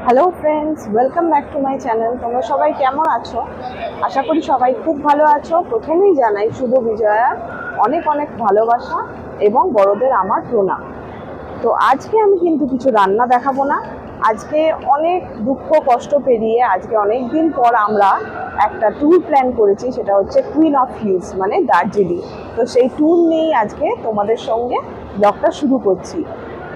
Hello friends, welcome back to my channel. তোমরা সবাই কেমন আছো? আশা করি সবাই খুব ভালো আছো। প্রথমেই জানাই শুভ বিজয়া, অনেক অনেক ভালোবাসা এবং বড়দের আমার প্রণাম। তো আজকে আমি কিন্তু কিছু রান্না দেখাবো না। আজকে অনেক দুঃখ কষ্ট পেরিয়ে আজকে অনেক দিন পর আমরা একটা ট্যুর প্ল্যান করেছি, সেটা হচ্ছে কুইন অফ হিলস মানে দার্জিলিং। তো সেই ট্যুর নিয়েই আজকে তোমাদের সঙ্গে ব্লগটা শুরু করছি।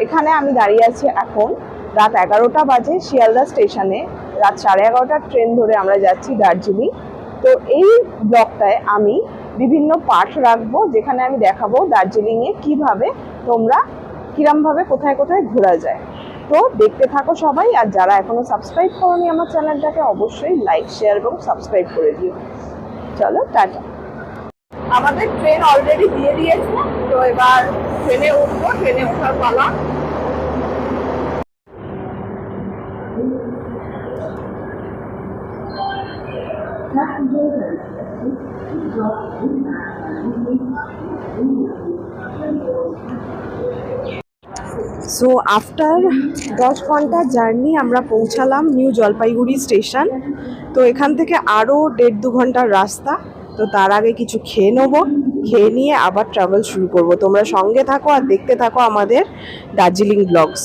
এখানে আমি দাঁড়িয়ে আছি এখন রাত 11টা বাজে শিয়ালদা স্টেশনে। রাত 11:30টার ট্রেন ধরে আমরা যাচ্ছি দার্জিলিং। তো এই ব্লগটায় আমি বিভিন্ন পার্ট রাখবো, যেখানে আমি দেখাবো দার্জিলিংয়ে কিভাবে তোমরা কিরমভাবে কোথায় কোথায় ঘোরা যায়। তো দেখতে থাকো সবাই, আর যারা এখনো সাবস্ক্রাইব করোনি আমার চ্যানেলটাকে অবশ্যই লাইক শেয়ার এবং সাবস্ক্রাইব করে দিও। চলো টাটা। আমাদের ট্রেন অলরেডি দিয়ে দিয়েছে, তো এবার ট্রেনে উঠবো, ট্রেনে ওঠার পালা। সো আফটার 10 ঘন্টা জার্নি আমরা পৌঁছালাম নিউ জলপাইগুড়ি স্টেশন। তো এখান থেকে আরও 1.5-2 ঘন্টার রাস্তা। তো তার আগে কিছু খেয়ে নেবো, খেয়ে নিয়ে আবার ট্রাভেল শুরু করব। তোমরা সঙ্গে থাকো আর দেখতে থাকো আমাদের দার্জিলিং ব্লগস।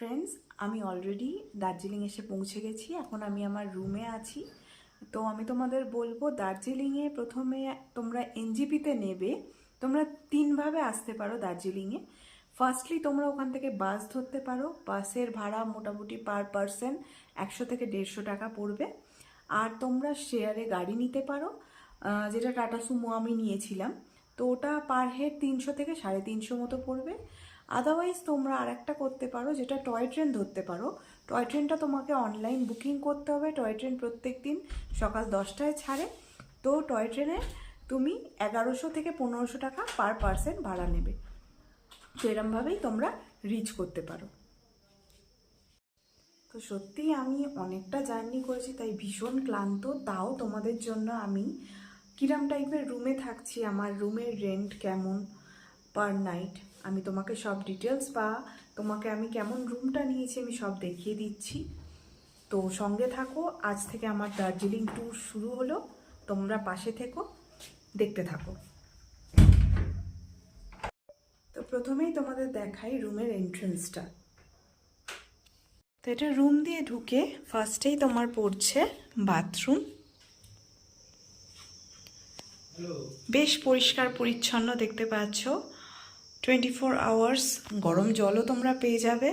ফ্রেন্ডস, আমি অলরেডি দার্জিলিং এসে পৌঁছে গেছি। এখন আমি আমার রুমে আছি। তো আমি তোমাদের বলবো, দার্জিলিংয়ে প্রথমে তোমরা এনজিপিতে নেবে। তোমরা 3ভাবে আসতে পারো দার্জিলিংয়ে। ফার্স্টলি তোমরা ওখান থেকে বাস ধরতে পারো। বাসের ভাড়া মোটামুটি পার পারসন 100 থেকে 150 টাকা পড়বে। আর তোমরা শেয়ারে গাড়ি নিতে পারো, যেটা টাটা সুমো আমি নিয়েছিলাম। তো ওটা পার হেড 300 থেকে 350 মতো পড়বে। আদারওয়াইজ তোমরা আর একটা করতে পারো, যেটা টয় ট্রেন ধরতে পারো। টয় ট্রেনটা তোমাকে অনলাইন বুকিং করতে হবে। টয় ট্রেন প্রত্যেক দিন সকাল 10টায় ছাড়ে। তো টয় ট্রেনে তুমি 1100 থেকে 1500 টাকা পার পারসন ভাড়া নেবে। তো এরমভাবেই তোমরা রিচ করতে পারো। তো সত্যিই আমি অনেকটা জার্নি করেছি, তাই ভীষণ ক্লান্ত। তাও তোমাদের জন্য আমি কিরম টাইপের রুমে থাকছি, আমার রুমের রেন্ট কেমন পার নাইট, আমি তোমাকে সব ডিটেলস বা তোমাকে আমি কেমন রুমটা নিয়েছি আমি সব দেখিয়ে দিচ্ছি। তো সঙ্গে থাকো, আজ থেকে আমার দার্জিলিং ট্যুর শুরু হলো। তোমরা পাশে থেকো, দেখতে থাকো। তো প্রথমেই তোমাদের দেখাই রুমের এন্ট্রেন্সটা। তো এটা রুম দিয়ে ঢুকে ফার্স্টেই তোমার পড়ছে বাথরুম। বেশ পরিষ্কার পরিচ্ছন্ন দেখতে পাচ্ছ। 24 আওয়ার্স গরম জলও তোমরা পেয়ে যাবে।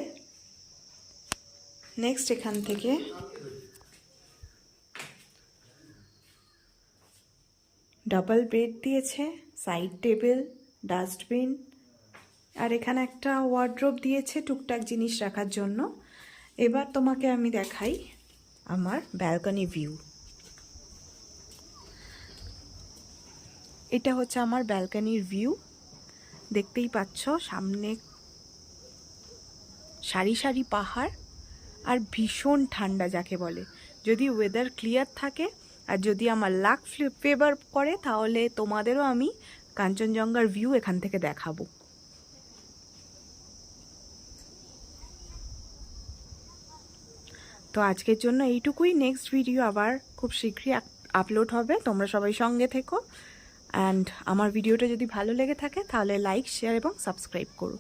নেক্সট এখান থেকে ডাবল বেড দিয়েছে, সাইড টেবিল, ডাস্টবিন, আর এখানে একটা ওয়ার্ড্রোব দিয়েছে টুকটাক জিনিস রাখার জন্য। এবার তোমাকে আমি দেখাই আমার ব্যালকনি ভিউ। এটা হচ্ছে আমার ব্যালকনির ভিউ। দেখতেই পাচ্ছ সামনে সারি সারি পাহাড় আর ভীষণ ঠান্ডা যাকে বলে। যদি ওয়েদার ক্লিয়ার থাকে আর যদি আমার লাক ফেভার করে, তাহলে তোমাদেরও আমি কাঞ্চনজঙ্ঘার ভিউ এখান থেকে দেখাবো। তো আজকের জন্য এইটুকুই। নেক্সট ভিডিও আবার খুব শীঘ্রই আপলোড হবে। তোমরা সবাই সঙ্গে থেকো। অ্যান্ড আমার ভিডিওটা যদি ভালো লেগে থাকে তাহলে লাইক, শেয়ার এবং সাবস্ক্রাইব করো।